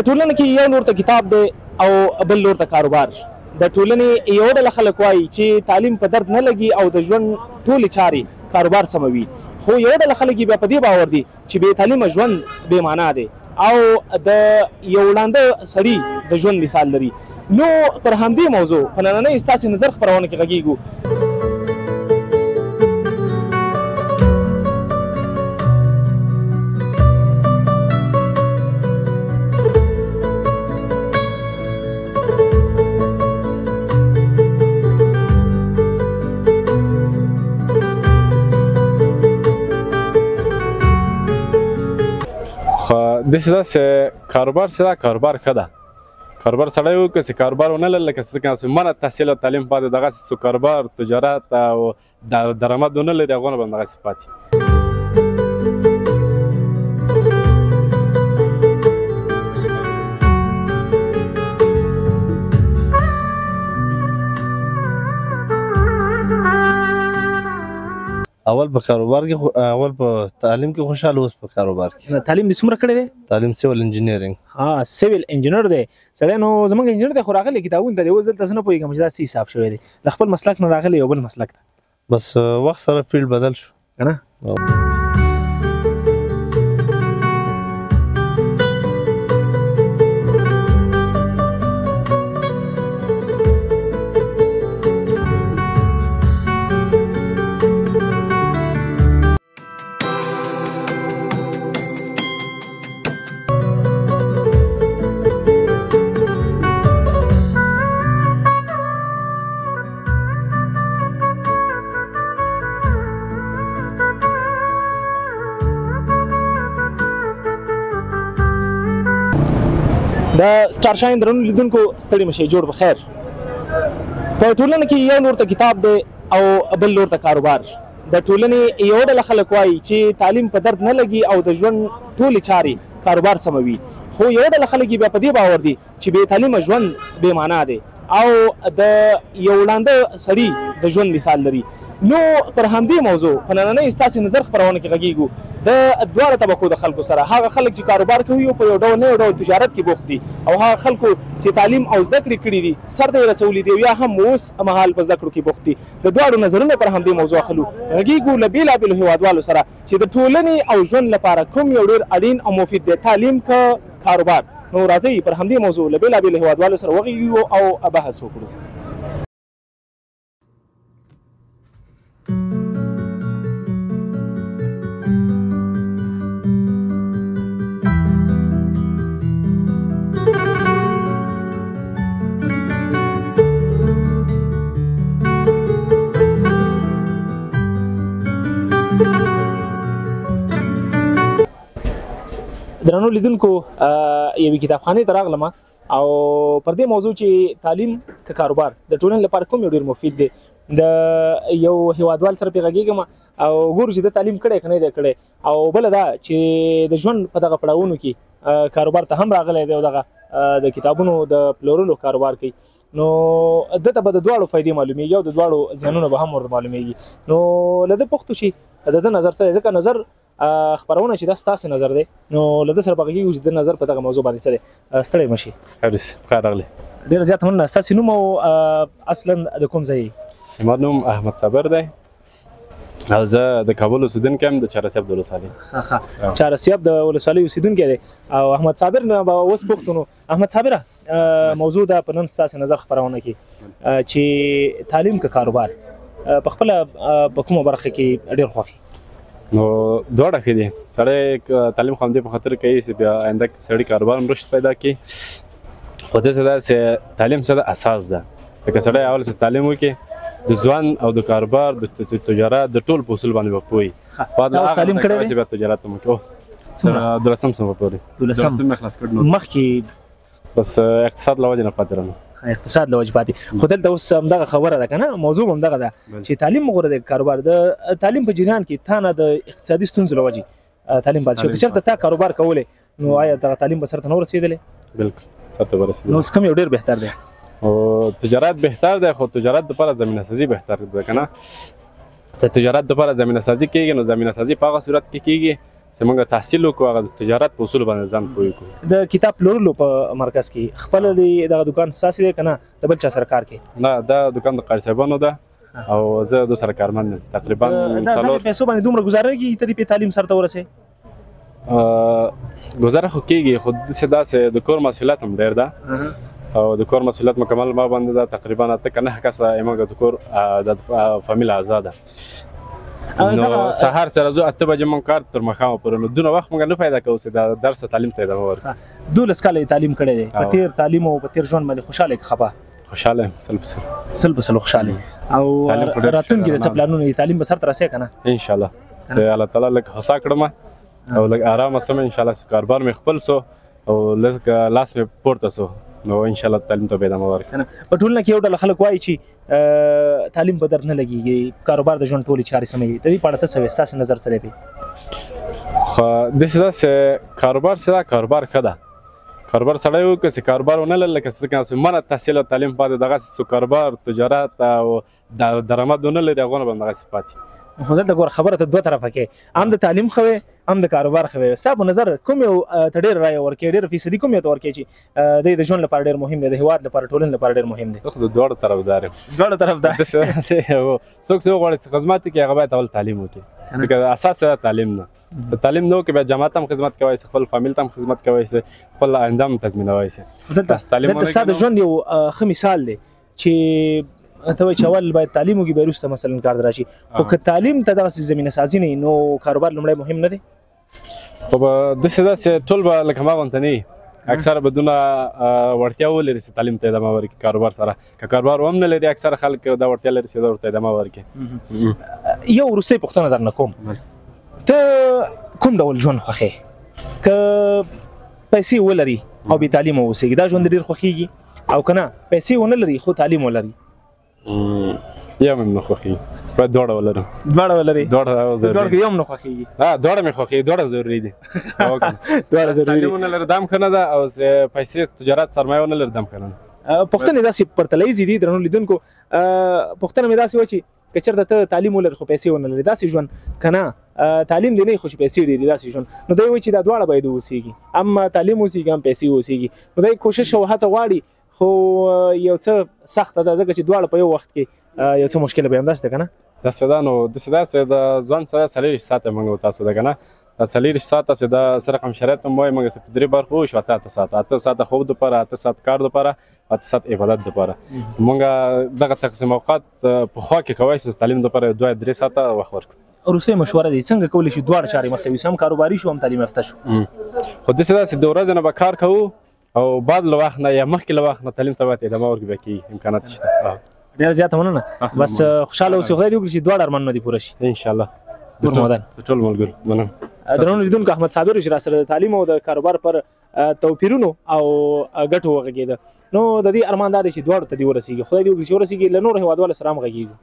په ټولنه کې یو لور ته کتاب دی او بل لور ته کاروبار. د ټولنې یو ډله خلک وایي چې تعلیم په درد نه لګي او د ژوند ټولې چارې کاروبار سموي، خو یو ډله خلک بیا په دې باور دي چې بې تعلیمه ژوند بې معنا دی او د یو وړانده سړي د ژوند مثال لري. نو پر همدې موضوع په نننۍ ستاسې نظر خپرونه کې غږیږو. داسې کاروبار چې دا کاروبار ښه ده، کاروبار سړی وکړي چې کاروبار ونه لري لکه څنګه منه تحصیل او تعلیم پاتې دغسې څو کاروبار تجارت او درآمد ونه لري هغونه به همدغسې پاتې. اول په کاروبار کې اول په تعلیم کې خوشاله، اوس په کاروبار کې. تعلیم دې څومره کړی دی؟ تعلیم سیول انجینیرینګ. سیول انجینر دی سړی. نو زموږ انجینر دی خو راغلی کتابونو ته دی، اوس دلته زه نه پوهېږم چې دا څه حساب شوی دی. له خپل مسلک نه راغلی یو بل مسلک ته، بس وخت سره فیلډ بدل شو که نه. د سټار شاین درنو لیدونکو ستړي مشئ، جوړ په خیر. په ټولنه کې یو لور ته کتاب دی او بل لور ته کاروبار. د ټولنې یو ډله خلک وایي چې تعلیم په درد نه لګي او د ژوند ټولې چارې کاروبار سموي، خو یو ډله خلک بیا په دې باور دي چې بې تعلیمه ژوند بې معنا دی او د یو وړانده سړي د ژوند مثال لري. نو پر همدې موضوع په نننۍ ستاسې نظر خپرونه کې غږیږو د دواړه طبقو د خلکو سره. هغه خلک چې کاروبار کوي او په یو ډول نه یو ډول تجارت کې بوخت دي، او هغه خلکو چې تعلیم او زده کړې کړي دي سر ته یې رسولي دي یا هم اوس مهال په زده کړو کې بوخت دي. د دواړو نظرونه پر همدې موضوع اخلو، غږیږو له بېلابېلو هېوادوالو سره چې د ټولنې او ژوند لپاره کوم یو ډېر اړین او مفید دی، تعلیم که کاروبار. نو راځئ پر همدې موضوع له بېلابېلو هېوادوالو سره وغږیږو او بحث وکړو. درنو لیدونکو یوې کتابخانې ته راغلم او پر دې موضوع چې تعلیم که کاروبار د ټولنې لپاره کوم یو ډېر مفید دی، د یو هېوادوال سره پرې غږېږم او ګورو چې د تعلیم کړی که نه دی کړی، او بله دا چې د ژوند په دغه پړاوونو کې کاروبار ته هم راغلی دی او دغه د کتابونو د پلورلو کاروبار کوي. نو دته به د دواړو فایدې معلومیږي او د دواړو زیانونه به هم ورته معلومیږي. نو له ده پوښتو چې د ده نظر څه دی، ځکه نظر خپرونه چې دا ستاسې نظر دی، نو له ده سره به غږېږو چې د نظر په دغه موضوع باندې څه دی. ستړی مه شي. بخیر راغلی. ډېره زیاته مننه. ستاسې نوم او اصلا د کوم ځای یې؟ زما نوم احمد صابر دی او زه د کابل اوسېدونکی یم، د چارسیاب د ولسوالۍ. چارسیاب د ولسوالۍ اوسېدونکی دی او احمد صابر نه به اوس پوښتو. نو احمد صابره، موضوع ده په نن ستاسې نظر خپرونه کې چې تعلیم که کاروبار په خپله په کومه برخه کې ډېر خوښي؟ نو دواړه ښه دي. سړی تعلیم خو همدې په خاطر کوي چې بیا آینده کې سړي کاروبار هم رشد پیدا کړي، خو داسې ده چې تعلیم څه ده اساس ده. لکه سړی اول څه تعلیم وکړي د ځوان او د کاروبار د تجارت د ټول په اصول باندې به پوهي. تاسو تعلیم کړی دی؟ بیا تجارت هم وکړو 12 سم پورې 12 خلاص کړو. مخکې بس اقتصاد له وجې نه پاتې راغلم. اقتصاد له وجې پاتې. خو دلته اوس همدغه خبره ده که نه، موضوع هم همدغه ده چې تعلیم غوره دی کاروبار. د تعلیم په جریان کې تا نه د اقتصادي ستونزو له وجې تعلیم پاتې شو. که چېرته تا کاروبار کولی نو آیا دغه تعلیم به سر ته نه ورسېدلی؟ بلکل سر ته به رسېدلی. نو اوس کوم یو ډېر بهتر دی؟ او تجارت بهتر دی، خو تجارت دپاره زمینه سازي بهتر ده که نه. چې تجارت دپاره زمینه سازي کېږي نو زمینه سازي په هغه صورت کې کېږي زمونږ تحصیل وکړو هغه د تجارت په اصولو باندې ځان پوه کړو. د کتاب پلورلو په مرکز کې خپل دغه دکان ستاسې دی که نه د بل چا سره کار کوي؟ نه دا دکان د قاري صاحبانو ده او زه د سره کارمند یم. تقریبا دغه پیسو باندې دومره ګزاره کېږي ته دې تعلیم سرته ورسې؟ ګزاره خو کېږي خو داسې د کور مسؤلیت هم ډېر ده او د کور مسؤلیت مکمل ما باندې ده. تقریبا 8 که 9 کسه زموږ د کور د فامیل اعضا ده. نو سهار چې راځو 8 بجې مونږ کار تر ماښامه پورې، نو دونه وخت مونږ نه پیدا کوو چې د درس تعلیم ته ادامه ورکړو. 12 کاله یې تعلیم کړی دی. په تېر تعلیم او په تېر ژوند باندې خوشحاله یې که خفه؟ خوشحاله یم 100% خوشحاله یې. او راتلونکي د څه پلانونه دي؟ تعلیم به سرته رسې که نه؟ انشاءالله چې الله تعالی لږ هوسا کړم او لږ ارامه سم انشاءالله چې کاروبار مې خپل سو او لږ لاس مې پورته سو نو انشاءالله تعلیم ته به ادامه ورکړم. په ټولنه کې یو ډله خلک وایي چې تعلیم په در نه لګېږي، کاروبار د ژوند ټولې چارې سموي. د دې په اړه ته څه وایې؟ ستاسې نظر څه دی؟ خو داسې ده چې کاروبار څه ده، کاروبار ښه ده. کاروبار سړی وکړي چې کاروبار ونه لري، لکه څنګه منه تحصیل او تعلیم پاتې دغسې څو کاروبار تجارت او درآمد ونه لري هغونه به همدغسې پاتې. خو دلته ګوره خبره ته 2 طرفه کې، هم د تعلیم ښه وی هم د کاروبار ښه وی. ستا په نظر کوم یو ته ډېر رایه ورکوې، ډېر فیصدي کوم یو ته ورکوې چې دی د ژوند لپاره ډېر مهم دی، د هېواد لپاره ټولنې لپاره ډېر مهم دی؟ زه خو د دواړو طرفدار یم. دواړو طرفدار. څوک چې وغواړي چې خدمت وکړي هغه باید اول تعلیم وکړي، ځکه اساس یې تعلیم نه. د تعلیم نه وکړي بیا جماعت هم خدمت کوی شي، خپل فامیل ته هم خدمت کوی شي، خپل آینده هم تضمینوی شي. دلته ستا د ژوند یو ښه مثال دی چې ته وایې چې اول باید تعلیم وکړي بیا وروسته مثلا کار ته راشي. خو که تعلیم ته دغسې زمینه سازي نه وي نو کاروبار لومړی مهم نه دی؟ خو به داسې ده چې ټول به لکه ما غوندته نه وي، اکثره به دونه وړتیا ولري چې تعلیم ته ادامه ورکړي کاروبار سره. که کاروبار هم نه لري اکثره خلک دا وړتیا لري چې دا ورته ادامه ورکړي. یو وروستۍ پوښتنه درنه کوم، ته کوم ډول ژوند خوښې؟ که پیسې ولري او بې تعلیمه اوسېږي دا ژوند ډېر خوښېږي، او که نه پیسې ونه لري خو تعلیم ولري؟ یو مې نه خوښېږي، باید دواړه ولرم. دواړه ولري؟ دواړه ضروري دي. یو هم نه خوښېږي؟ دواړه مې خوښېږي، دواړه ضروري دي. دواړه ضروري دي. تعلیم ونه لري دا هم ښه نه ده، او پیسې تجارت سرمایه ونه لري دا هم ښه نه ده. پوښتنې داسې پرتله ییزې دي درنو لیدونکو. پوښتنه مې داسې وه چې که چېرته ته تعلیم ولري خو پیسې ونه لري داسې ژوند، که نه تعلیم دې نه وي خو چې پیسې ډېري داسې ژوند، نو دی وایي چې دا دواړه باید واوسېږي، هم تعلیم اوسېږي هم پیسې اوسېږي. نو دی کوشش او هڅه غواړي خو یو څه سخته ده ځکه چې دواړه په یو وخت کې یو څه مشکله به همداسې ده که نه؟ داسې ده. نو داسې ده چې د ژوند سره 40 ساعته موږ تاسو ده که نه، دا 40 ساعته چې د سره رقم شرایط هم وایي موږ چې په 3 برخو وویشو 8 ساعته، 8 ساعته خوب دپاره، 8 ساعت کار دپاره، 8 ساعت عبادت دپاره. موږ دغه تقسیم اوقات پخوا کې کولی شو تعلیم دپاره 2-3 ساعته وخت ورکړو. وروستۍ مشوره دی څنګه کولی شو دواړه چارې مخته یوسو، هم کاروباري شو هم تعلیم یافته شو؟ خو داسې ده چې د ورځې نه به کار کوو او بعد له وخت نه یا مخکې له وخت نه تعلیم ته باید ادامه ورکړو، بیا کېږي امکانات شته. ډېره زیاته مننه. بس خوشحاله اوسئ، خدای دې وکړي چې دواړه ارمانونه دې پوره شي انشاءالله. نور مودن د ټولو ملګرو مننه. درنو لیدونکو، احمد صابر چې راسره د تعلیم او د کاروبار پر توپیرونو او ګټو وغږېده. نو د دې ارمان دا دی چې دواړو ته دې ورسېږي، خدای دې وکړي چې ورسېږي، له نورو هېوادوالو سره هم غږېږو.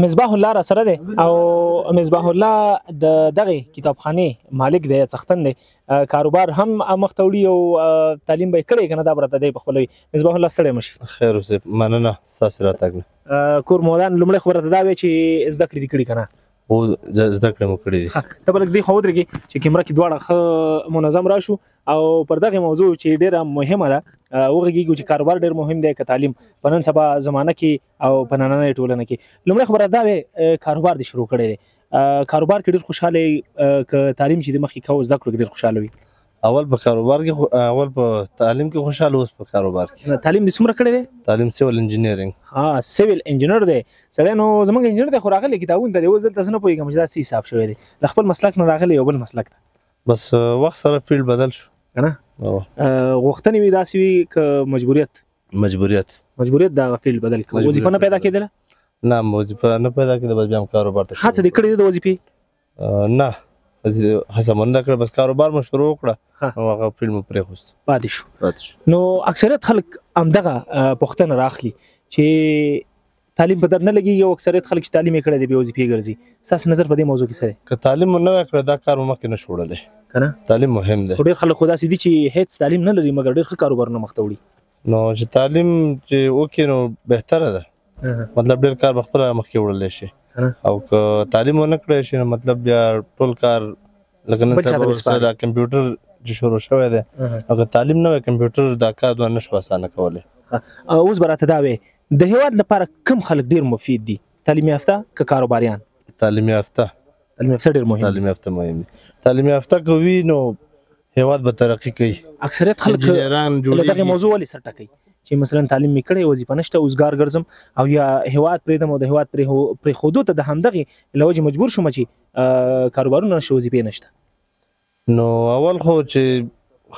مصباح الله را سره دی او مصباح الله د دغه کتابخانې مالک دی، څښتن دی، کاروبار هم مخته وړي او تعلیم به یې کړی که نه دا به راته دی په خپله وي. مصباح الله ستړی مه شي. خیر اوسئ، مننه ستاسې راتګ نه. کور مودان لومړی خو به راته دا وایي چې زده کړې دې کړي که نه؟ هو زده کړې مو کړې دي. ته به لږ دې خوا ودرېږې چې کیمره کې دواړه ښه منظم راشو او پر دغې موضوع چې ډېره مهمه ده وغږېږو چې کاروبار ډېر مهم دی که تعلیم په نن سبا زمانه کې او په نننۍ ټولنه کې. لومړی خو به راته دا وایې کاروبار دې شروع کړی دی، کاروبار کې ډېر خوشحاله یې که تعلیم چې دې مخکې کوو زده کړو کې ډېر خوشحاله وي؟ اول په کاروبار کې، اول په تعلیم کې خوشحاله، اوس په کاروبار کې. تعلیم دې څومره کړی دی؟ تعلیم سیول انجینرینګ. سیول انجینر دی سړی. نو زموږ انجینر دی خو راغلی کتابونو ته دی، اوس دلته زه نه پوهېږم چې دا څه حساب شوی دی، له خپل مسلک نه راغلی یو بل مسلک ته. بس وخت سره فیلډ بدل شو که نه؟ غوښتنې وي داسې وي که مجبوریت؟ مجبوریت د هغه فیلډ بدل کړو. وظیفه نه پیدا کېدله؟ نه وظیفه نه پیدا کېده، بس بیا هم کاروبار ته هڅه دې کړې ده د وظیفې؟ نه هڅه مو نه کړه، بس کاروبار مو شروع وکړه او هغه فیلډ مو پرېښوست، پاتې شو. نو اکثریت خلک همدغه پوښتنه راخلي چې تعلیم په درد نه لګي، یو اکثریت خلک چې تعلیم یې کړی دی بې وظیفې ګرځي. ستاسو نظر په دې موضوع کې څه دی؟ که تعلیم مو نه وای کړی دا کار مو مخکې نه شو وړلی. که نه تعلیم مهم دی. خو ډېر خلک خو داسې دي چې هېڅ تعلیم نه لري مګر ډېر ښه کاروبارونه مخ ته وړي. نو چې تعلیم چې وکړي نو بهتره ده، مطلب ډېر کار به خپله مخکې وړلی شي. او که تعلیم ونه کړی شي نو مطلب بیا ټول کار لکه نن سبا اوس دا کمپیوټر چې شروع شوی دی، او که تعلیم نه وای کمپیوټر دا کار دومره نه شو اسانه کولی. اوس به راته دا وې د هېواد لپاره کوم خلک ډېر مفید دي، تعلیم یافته که کاروباریان؟ تعلیم یافته. تعلیم یافته ډېر مهم. تعلیم یافته مهم دي. تعلیم یافته که وي نو هېواد به ترقي کوي. اکثریت خلک انجینران جوړېږي. دغه موضوع ولې سر ټکوي چې مثلا تعلیم مې کړی وظیفه نشته اوزګار ګرځم او یا هېواد پرېږدم او د هېواد پرېښودو ته د همدغې له وجې مجبور شوم چې کاروبارونه نشته، وظیفې نشته. نو اول خو چې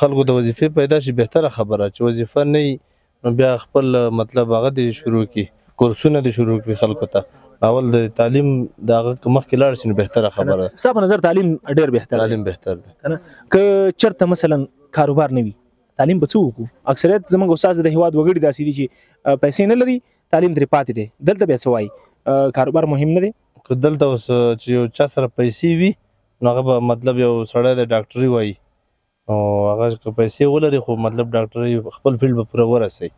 خلکو د وظیفې پیدا شي بهتره خبره، چې وظیفه نه وي نو بیا خپل مطلب هغه دې شروع کړي، کورسونه دې شروع کړي خلکو ته. اول د تعلیم د هغه مخکې لاړ شي نو بهتره خبره ده. ستا په نظر تعلیم ډېر بهتر دی؟ تعلیم بهتر دی. که نه که چېرته مثلا کاروبار نه وي تعلیم به څه وکړو؟ اکثریت زموږ استاد د هېواد وګړي داسې دي چې پیسې نه لري، تعلیم ترې پاتې دی. دلته بیا څه وایي کاروبار مهم نه دی؟ که دلته اوس چې یو چا سره پیسې وي نو هغه به مطلب یو سړی د ډاکټري وایي، او هغه که پیسې ولري خو مطلب ډاکټري خپل فیلډ به پوره ورسوي.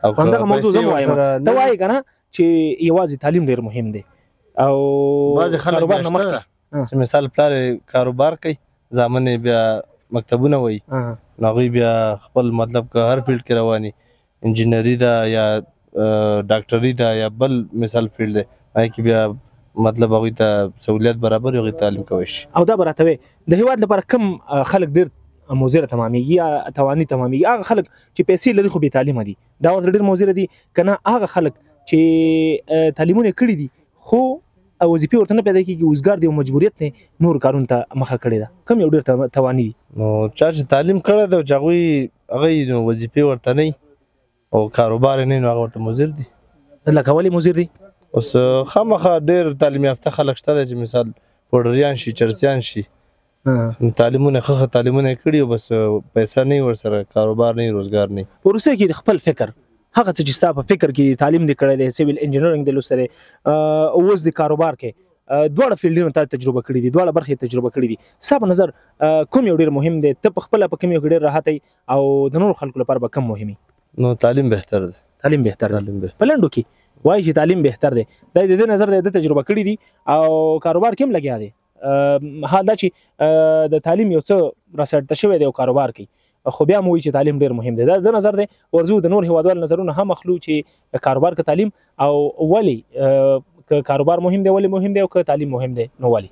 همدغه موضوع زه وایم، ته وایې که نه چې یوازې تعلیم ډېر مهم دی او بعضې خلک بیا شته چې مثال پلار یې کاروبار کوي، زامن یې بیا مکتبونه وایي، نو هغوی بیا خپل مطلب که هر فیلډ کې رواني، انجینري ده یا ډاکټري ده یا بل مثال فیلډ دی، هغې کې بیا مطلب هغوی ته سهولیت برابر وي، هغوی تعلیم کوی شي. او دا به راته وایې د هېواد لپاره کوم خلک ډېر موزیره تمامېږي یا تواني تمامېږي؟ هغه خلک چې پیسې لري خو بې تعلیمه دي، دا ورته ډېر موزیره دي، که نه هغه خلک چې تعلیمونه کړي دي خو وظیفې ورته نه پیدا کېږي، اوزګار دی او مجبوریت دی نور کارونو ته مخه کړې ده؟ کوم یو ډېر تواني دي؟ نو چا چې تعلیم کړی دی چې هغوی نو وظیفې ورته نه وي او کاروبار یې نه وي نو هغه ورته مضر دي. لکه ولې مضر دي؟ اوس خامخا ډېر تعلیم یافته خلک شته دی چې مثال پوډریان شي، چرسیان شي، تعلیمونه ښه تعلیمونه یې کړي او بس پیسه نه وي ورسره، کاروبار نه وي، روزګار نه وي. په وروستیو کې د خپل فکر هغه څه چې ستا په فکر کې تعلیم دې کړی دی، سیویل انجینرینګ دې لوستی دی، اوس د کاروبار کې دواړه فیلډونه تا تجربه کړي دي، دواړه برخې تجربه کړي دي، ستا په نظر کوم یو ډېر مهم دی؟ ته په خپله په کوم یو کې ډېر راحت یې او د نورو خلکو لپاره به کوم مهم وي؟ نو تعلیم بهتر دی. تعلیم بهتر دی. په لنډو کې وایي چې تعلیم بهتر دی، دا د دې نظر دی د تجربه کړي دي او کاروبار کې هم لګیا دی. حال دا چې د تعلیم یو څه راسټ شوی دی او کاروبار کوي، خو بیا مو وایي چې تعلیم ډېر مهم دی. دا د نظر دی. ورځو د نور هېوادوالو نظرونه هم اخلو چې کاروبار که تعلیم او ولې که کاروبار مهم دی ولې مهم دی او که تعلیم مهم دی نو ولې.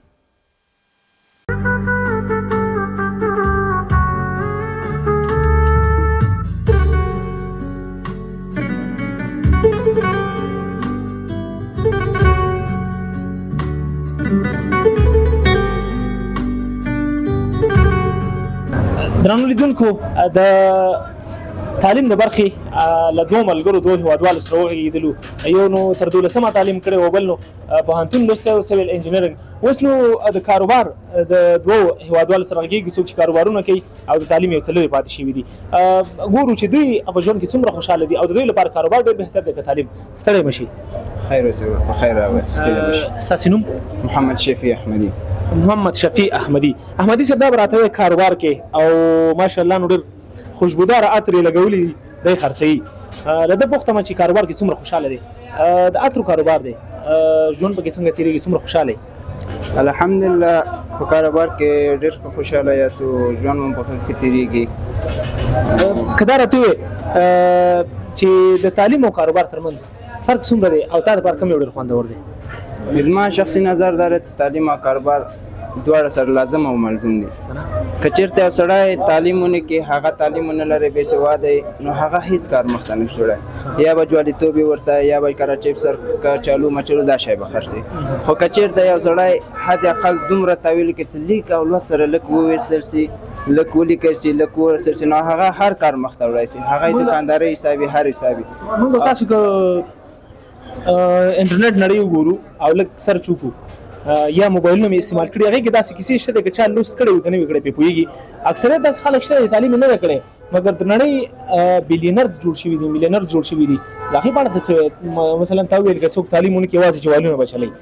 درنو لیدونکو د تعلیم د برخې له دوو ملګرو دوو هېوادوالو سره وغږېدلو، یو نو تر 12مه تعلیم کړی او بل نو پوهنتون لوستی او سیویل انجینرینګ. اوس نو د کاروبار د دوو هېوادوالو سره غږېږي، څوک چې کاروبارونه کوي او د تعلیم یو څه لرې پاتې شوي دي. ګورو چې دوی په ژوند کې څومره خوشحاله دي او د دوی لپاره کاروبار ډېر بهتر دی که تعلیم. ستړی مه شي. خیر اوسئ، په خیر راغلی. ستړي مه شئ. ستاسې نوم؟ محمد شفیع احمدي. محمد شفیع احمدي. احمدي صاحب دا به راته وایي کاروبار کې او ماشاءالله نو ډېر خوشبوداره عطر یې لګولي دي، دی خرڅوي. له ده پوښتمه چې کاروبار کې څومره خوشحاله دی؟ د عطرو کاروبار دی، ژوند پکې څنګه تېرېږي، څومره خوشحاله یې؟ الحمدلله په کاروبار کې ډېر خوشحاله یاست او ژوند مو په ښه تېرېږي. که دا راته ووایې چې د تعلیم او کاروبار ترمنځ فرق څومره دی او تا دپاره کوم یو ډېر خوندور دی؟ زما شخصي نظر دا دی چې تعلیم او کاروبار دواړه سره لازم او ملزوم دي. که چېرته یو سړی تعلیم ونه کړي، هغه تعلیم ونه لري، بېسواده نو هغه هېڅ کار مخته نه شي وړی، یا به جواليتوب یې ورته یا به کراچۍ سر کچالو مچالو دا شی به خرڅي. خو که چېرته یو سړی حد اقل دومره تاویل کړي چې لیک او لوست سره لږ وویستل سي، لږ ولیکل سي، لږ ورسل سي، نو هغه هر کار مخته وړی سي، هغه یې دوکاندارۍ حسابي هر حسابي. موږ تاسو که انټرنیټ نړۍ وګورو او لږ سرچ وکړو یا موبایلونه مې استعمال کړي، هغې کې داسې کیسې شته دی که چا لوست کړی وي که نه وي کړی پرې پوهېږي. اکثریت داسې خلک شته چې تعلیم یې نه دی کړی مګر د نړۍ بیلینرز جوړ شوي دي میلیونرز جوړ شوي دي د هغې په اړه څه مثلا تا وویل که څوک تعلیم ونه کړي یوازې جوالونه به چلوي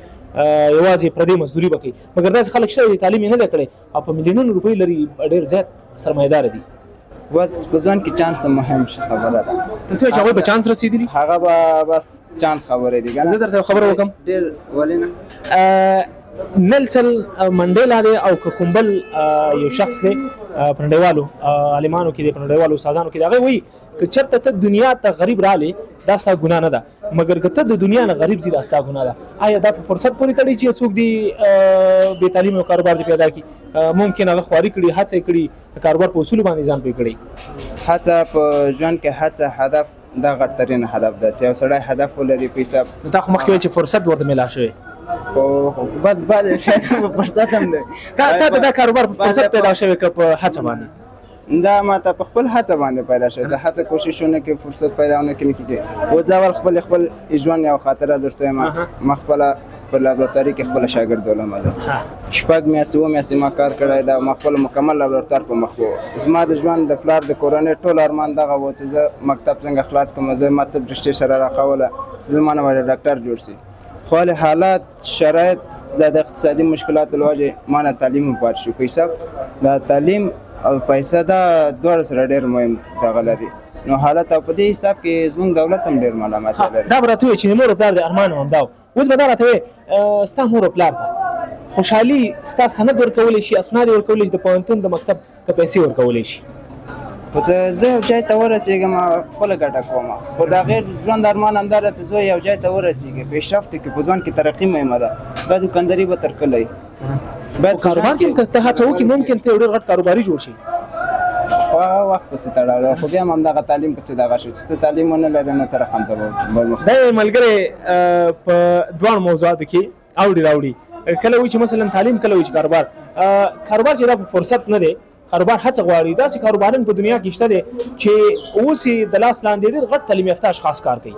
یوازې پردۍ مزدوري به کوي مګر داسې خلک شته تعلیم یې نه دی کړی او په میلیونونو روپۍ لري ډېر زیات سرمایه‌داره دي بس په ځوان کې چانس مهم خبره ده څه چې هغوی به چانس رسېدلي هغه به بس چانس خبرې دي که نه زه درته خبره وکړم ډېر ولې نه نیلسن منډیلا دی او که کوم بل یو شخص دی په نړیوالو عالمانو کې دی په نړیوالو استادانو کې دی هغوی وایي که چېرته ته دنیا ته غریب رالې دا ستا ګناه نه ده مګر که ته د دنیا نه غریب ځي دا ستا ګناه ده آیا دا په فرصت پورې تړي چې څوک دی بې تعلیم او کاروبار دی پیدا کړي ممکن هغه خواري کړي هڅه یې کړي د کاروبار په اصولو باندې ځان پوه کړي هڅه په ژوند کې هڅه هدف دا غټ ترین هدف ده چې یو سړی هدف ولري پیسه تا خو مخکې ویل چې فرصت ورته میلاو شوی بس بعد فرصت هم دی تا ته دا کاروبار په فرصت پیدا شوی که په هڅه باندې دا ما ته په خپل هڅه باندې پیدا شوی زه هڅه کوشش ونه کړم فرصت پیدا ونه کړم او زه اول خپل ژوند یو خاطره درته ما خپله په لابراتواري کې خپله شاګرد ولم ده 6 میاشتې 7 میاشتې ما کار کړی دا ما خپل مکمل لابراتوار په مخ و زما د ژوند د پلار د کورنۍ ټول ارمان دغه و چې زه مکتب څنګه خلاص کړم زه مطلب رشتې سره راقوله چې زما نه به ډاکټر جوړ شي خو حالات شرایط د اقتصادي مشکلاتو له وجې ما نه تعلیم پاتې شو پیسه د تعلیم او پیسه دا دواړه سره ډېر مهم دغه لري نو حالت او په دې حساب کې زموږ دولت هم ډېر ملامت لري دا به راته وایي چې مور او پلار د ارمان همدا و اوس به دا راته وایي ستا مور او پلار ته خوشحالي ستا سند ورکولی شي اسناد یې ورکولی شي د پوهنتون د مکتب که پیسې ورکولی شي خو زه یو ځای ته ورسېږم خپله ګټه کوم خو د هغې ژوند ارمان همدا ده چې زه یو ځای ته ورسېږي پیشرفت کې په ژوند کې ترقي مهمه ده دا دوکانداري به تر کله وي کاروبار کې که ته هڅه وکړې ممکن ته یو ډېر غټ کاروباري جوړ شي خو هغه وخت پسې تړاو ده خو بیا هم همدغه تعلیم پسې دغه شو چې ته تعلیم ونه لرې نو څه رقم ته به دا ملګری په دواړو موضوعاتو کې اوړي راوړي کله وایي چې مثلا تعلیم کله وایي چې کاروبار چې دا په فرصت نه دی کاروبار هڅه غواړي داسې کاروبارونه په دنیا کې شته دي چې اوس یې د لاس لاندې ډېر غټ تعلیم یافته اشخاص کار کوي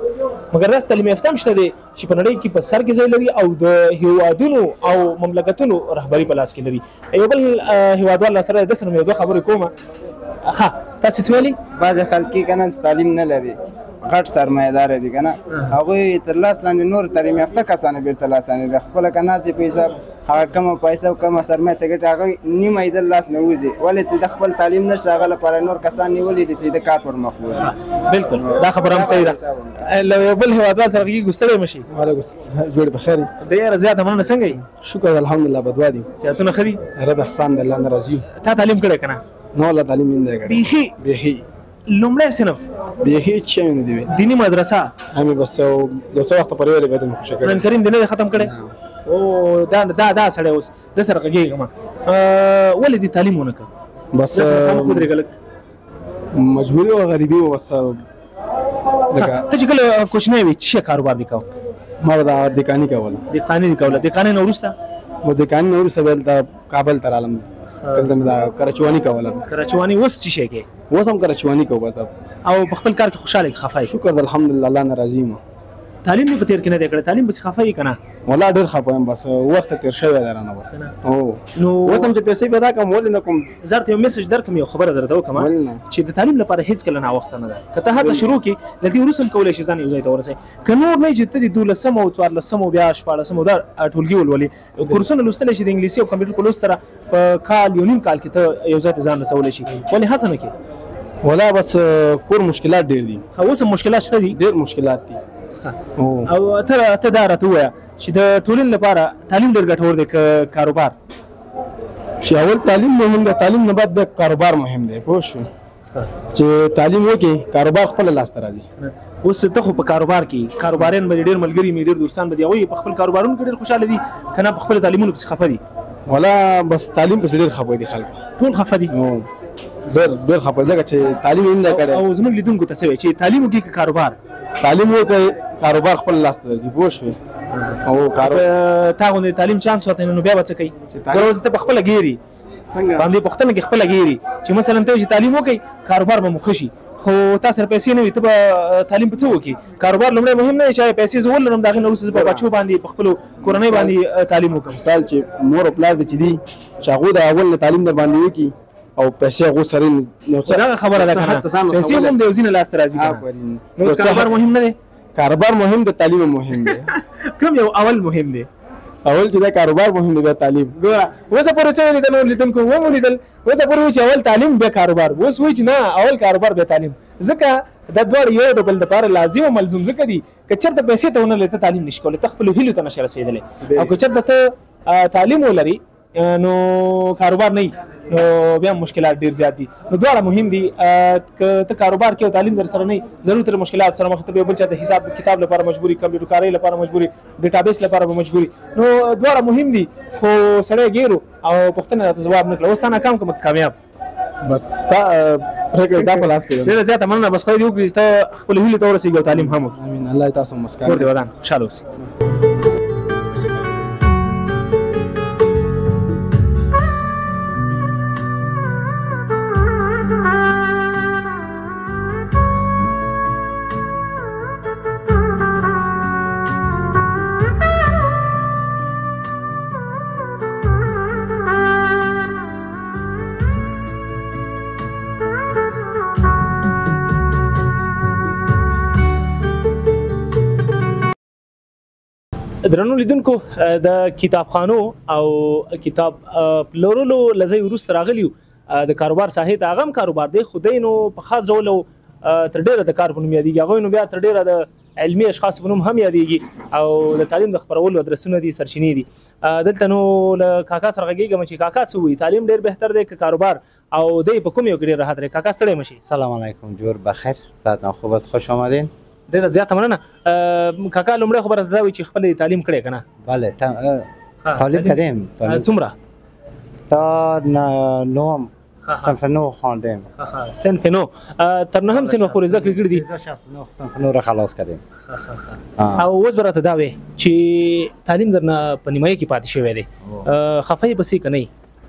مګر داسې تعلیم یافته هم شته دي چې په نړۍ کې په سر کې ځای لري او د هیوادونو او مملکتونو رهبري په لاس کې لري یو بل هیوادوال سره د سره یو دوه خبرې کومه ښه تاسې څه ویلي بعضې خلک که نه تعلیم نه لري غټ سرمایه‌دار دي که نه هغوی تر لاس لاندې نور تعلیم یافته کسانو بیرته لاس لاندې د خپله که ناست په حساب هغه کمه پیسه او کمه سرمایه څه ګټي هغوی نیمه یې د لاس نه وځي ولې چې د خپل تعلیم نشته هغه لپاره نور کسان نیولي دي چې د کار پر مخ وځي بالکل دا خبره هم صحیح ده له یو بل هیوادوال سره غږیږو ستړی مه شي وعلیکم السلام جوړ بخیر ډېره زیاته مننه څنګه یې شکر الحمدلله بدوا دي صحتونه ښه دي رب احسان د الله نه راضي یو تا تعلیم کړی که نه نو الله تعلیم یې نه کړی بیخي لومړی صنف بیخي هیڅ شی نه دی دیني مدرسه همې بس یو څه وخته پرې ولې به مې خوشې قرآن کریم دې نه دی ختم کړی او دا سړی اوس د سره غږېږم ولې دې تعلیم ونه کړ بس مجبوري او غریبي و بس ته چې کله کوچنی وې څه کاروبار دې کوه ما به دا دکاني کوله دکاني دې کوله دکاني نه وروسته و دکاني نه وروسته بیا دلته کابل ته رالم دلته مې دا کراچواني کوله کراچواني اوس څه شی کې اوس هم کراچواني کوم او په خپل کار کې خوشاله خفه یې شکر الحمدلله الله نه راضي یم تعلیم دې په تیر کې نه دی کړی تعلیم بس خفه یې که نه والله ډېر خفه یم بس وخت تېر شوی دی رانه بس نو اوس هم چې پیسې پیدا کړم ولې نه کوم زه درته یو میسج درکړم یو خبره درته وکړم چې د تعلیم لپاره هېڅکله ناوخته نه ده که ته هڅه شروع کړې له دې وروسته هم کولی شې ځان یو ځای ته ورسوې که نور نه یې چې ته د 12 او 14 او بیا 14 دا ټولګي ولولې کورسونه لوستلی شي د انګلیسي او کمپیوټر په لوست سره په کال یو نیم کال کې ته یو ځای ته ځان رسولی شي ولې هڅه نه کړې ولا بس کور مشکلات ډېر دي اوس هم مشکلات شته دي ډېر مشکلات دي او ته دا راته ووایه چې د ټولنې لپاره تعلیم ډېر ګټور دی که کاروبار چې اول تعلیم مهم دی تعلیم نه بعد بیا کاروبار مهم دی پوه شوې چې تعلیم وکړې کاروبار خپله لاسته راځي اوس ته خو په کاروبار کې کاروباریان به ډېر ملګري مې ډېر دوستان به دي هغوی په خپل کاروبارونو کې ډېر خوشحاله دي که نه په خپلو تعلیمونو پسې خفه دي ولا بس تعلیم پسې ډېر خفه دي خلک ټول خفه دي ډېر خفه ځکه چې تعلیم یې نه کړی او زموږ لیدونکو ته څه وایي چې تعلیم وکړي که کاروبار تعلیم وکړئ کاروبار خپل لاسته درځي پوه شوې او تا غوندې تعلیم چانس ورته نو بیا به څه کوي اوس ته په خپله ګیري باندې پوښتنه کې خپله ګیري چې مثلا ته چې تعلیم وکړئ کاروبار به مو ښه شي خو تا سره پیسې نه وي ته به تعلیم په څه وکړي کاروبار لومړی مهم نه دی چې پیسې زه ولرم د هغې نه وروسته زه په بچو باندې په خپلو کورنۍ باندې تعلیم وکړم مثال چې مور او پلار دې چې دي چې هغوی د اول نه تعلیم در باندې وکړي او پیسې هغو سره نو څه دا خبره ده کنه پیسې هم د وزینه لاس ته راځي کنه نو کاروبار مهم نه دی کاروبار مهم دی تعلیم مهم دی کوم یو اول مهم دی اول چې دا کاروبار مهم دی بیا تعلیم ګوره اوس پورې چې لیدل لیدونکو و لیدل اوس پورې چې اول تعلیم بیا کاروبار اوس وایي چې نه اول کاروبار بیا تعلیم ځکه د دوړ یو د بل لپاره لازم او ملزوم ځکه دي که چېرته پیسې ته ونه لته تعلیم نشي کولای ته خپل هیلو ته نشي رسېدلی او که چېرته ته تعلیم ولري نو کاروبار نه نو بیا مشکلات ډیر زیات دي نو دواړه مهم دي که ته کاروبار کې او تعلیم در سره نه ضرور تر مشکلات سره مخ ته بل چا د حساب کتاب لپاره مجبوري کمپیوټر کاري لپاره مجبوري ډیټابیس لپاره مجبوري نو دواړه مهم دي خو سړی ګیرو او پوښتنه ته جواب نه کړ اوس تا ناکام کوم کامیاب بس تا پرګه دا په لاس کې ډیر زیات مننه بس خو دې وکړي ته خپل هیله ته ورسېږي تعلیم هم امين الله تاسو مسکان ور دې ودان خوشاله اوسئ درنو لیدونکو د کتابخانو او کتاب پلورلو لزی وروسته راغلیو د کاروبار ساحې ته هغه هم کاروبار دی خدای نو په خاص ډول تر ډیره د کار په نوم یادېږي هغوی نو بیا تر ډیره د علمي اشخاص په نوم هم یادېږي او د تعلیم د خپرولو ادرسونه دي سرچینې دي دلته نو له کاکا سره غږېږم چې کاکا څه وایي تعلیم ډېر بهتر دی که کاروبار او دی په کوم یو کې ډېر راحت دی کاکا ستړی مشي سلام علیکم جور بخیر ساعت خوبت خوش آمدین ډېره زیاته مننه کاکا لومړی خبره دا وایي چې خپل تعلیم کړی که نه بله تعلیم کردیم څومره تا نوم صنف نو خواندیم صنف نو تر نهم صنف پورې زده کړې کړي دي صنف نو را خلاص کردیم او اوس به راته دا وایې چې تعلیم درنه په نیمایي کې پاتې شوی دی خفه یې پسې که نه یې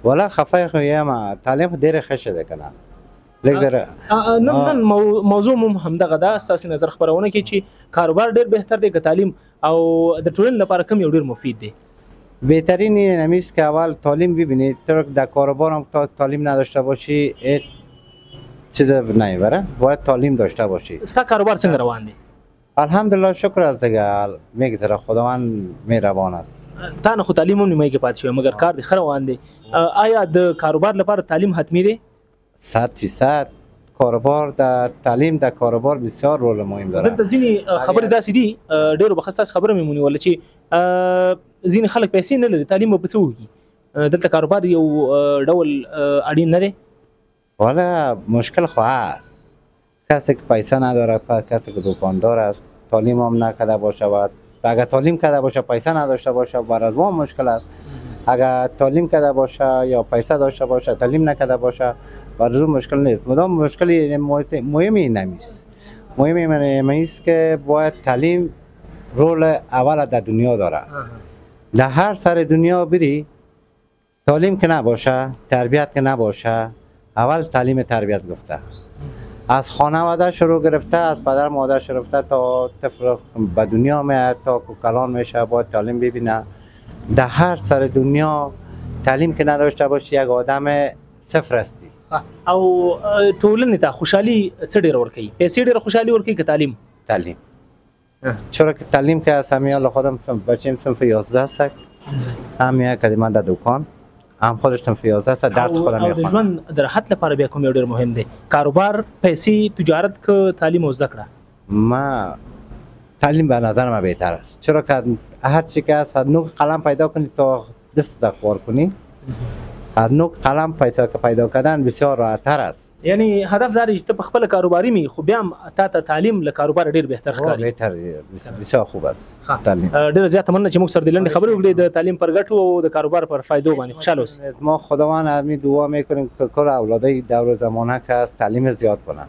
والا خفه خو یم تعلیم خو ډېره ښه شه ده که نه نن موضوع هم همدغه ده ستاسې نظر خپرونه کې چې کاروبار ډېر بهتر دی که تعلیم او د ټولنې لپاره کوم یو ډېر مفید دی بهترین این همیست که اول تعلیم ببینید تو در کاروبار هم تعلیم نداشته باشی چیز نمیبره باید تعلیم داشته باشی ستا کاروبار څنګه روان دی الحمدلله شکر از دیگه میگذره خداوند مهربان است تا نه خو تعلیم هم نیمایي کې پاتې شوی مګر کار دی ښه روان دی آیا د کاروبار لپاره تعلیم حتمی دی 100% کاروبار در تعلیم در کاروبار بسیار رول مهم داره دلته ځینې خبرې داسې دي ډېرو به ښه ستاسې خبره مې ونیوله چې ځینې خلک پیسې نه لري تعلیم به په څه وکړي دلته کاروبار یو ډول اړین نه دی والا مشکل خو هست کسی که پیسه نداره کسی که دکاندار است تعلیم هم نکرده باشه و اگر تعلیم کرده باشه پیسه نداشته باشه برای ما مشکل است اگر تعلیم کرده باشه یا پیسه داشته باشه تعلیم نکرده باشه برای مشکل نیست مدام مشکلی مهمی نمیست مهمی است که باید تعلیم رول اول در دنیا داره در هر سر دنیا بری تعلیم که نباشه تربیت که نباشه اول تعلیم تربیت گفته از خانواده شروع گرفته از پدر مادر شروع گرفته تا طفل به دنیا میاد تا کلان میشه باید تعلیم ببینه در هر سر دنیا تعلیم که نداشته باشی یک آدم صفر هستی او ټولنې ته خوشحالي څه ډېره ورکوي پیسې ډېره خوشحالي ورکوي که تعلیم چرا که تعلیم که از همیال خودم بچیم صنف 11 است هم یک کلمه در دکان هم خودش صنف 11 است درس خودم میخوانم او د ژوند د راحت لپاره بیا کوم یو ډېر مهم دی کاروبار پیسې تجارت که تعلیم او زده کړه ما تعلیم به نظر ما بهتر است چرا که هر چی که است نوع قلم پیدا کنی تا دست دخوار کنی از نوع قلم پیدا کردن بسیار راحت‌تر است یعنی هدف دا دی چې ته په خپل کاروباري می خو بیا هم تا ته تعلیم له کاروبار ډېر بهتر ښکاري بهتر بسیار خوب است تعلیم ډېره زیاته مننه چې موږ سره د لنډې خبرې وکړې د تعلیم پر ګټو او د کاروبار پر فایدو باندې خوشحاله اوسئ ما خداوند همین دعا میکنیم که کل اولادای دور زمانه که تعلیم زیاد کنن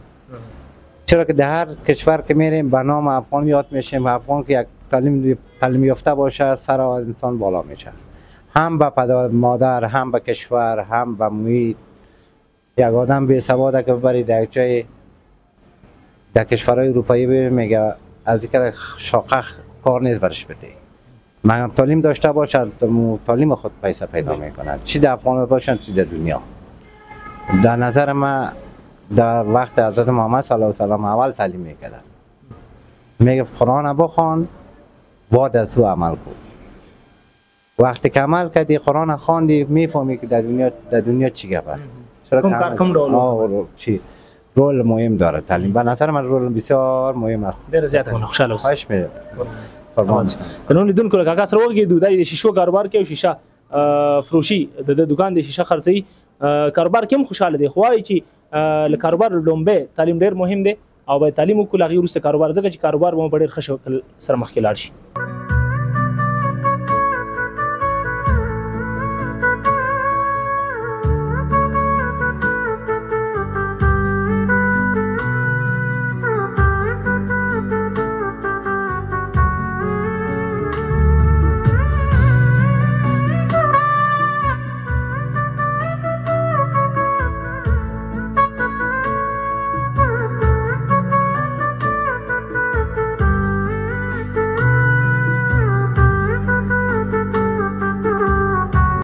چرا که در هر کشور که میریم به نام افغان یاد میشیم افغان که یک تعلیم یافته باشه سر انسان بالا میشه هم به پدر مادر هم به کشور هم به محیط یک آدم بی سواده که ببری در جای در کشورهای اروپایی میگه از اینکه شاقه کار نیست برش بده مگر تعلیم داشته باشه تعلیم خود پیسه پیدا میکنه چی در افغانستان باشن چی در دنیا در نظر ما در وقت حضرت محمد صلی الله علیه و سلم اول تعلیم میکردن، میگه قرآن بخوان بعد از او عمل کن. وقتی که عمل کردی قرآن خواندی میفهمی که در دنیا چی گپ است. کم رول چی رول مهم داره تعلیم. به نظر من رول بسیار مهم است. ډېر زیات خوشاله اوسئ. خوش می فرمان. نو لیدونکو له کاکا سره وغږېدو، دا د شیشو کاروبار کوي، شیشه فروشي، د دکان د شیشه خرڅوي کاروبار کې هم خوشاله دی، خو وایي چې له کاروبار لومبه تعلیم ډېر مهم دی او باید تعلیم وکړو، هغې وروسته کاروبار، ځکه چې کاروبار به مو په ډېر ښه شکل سره مخکې لاړ شي.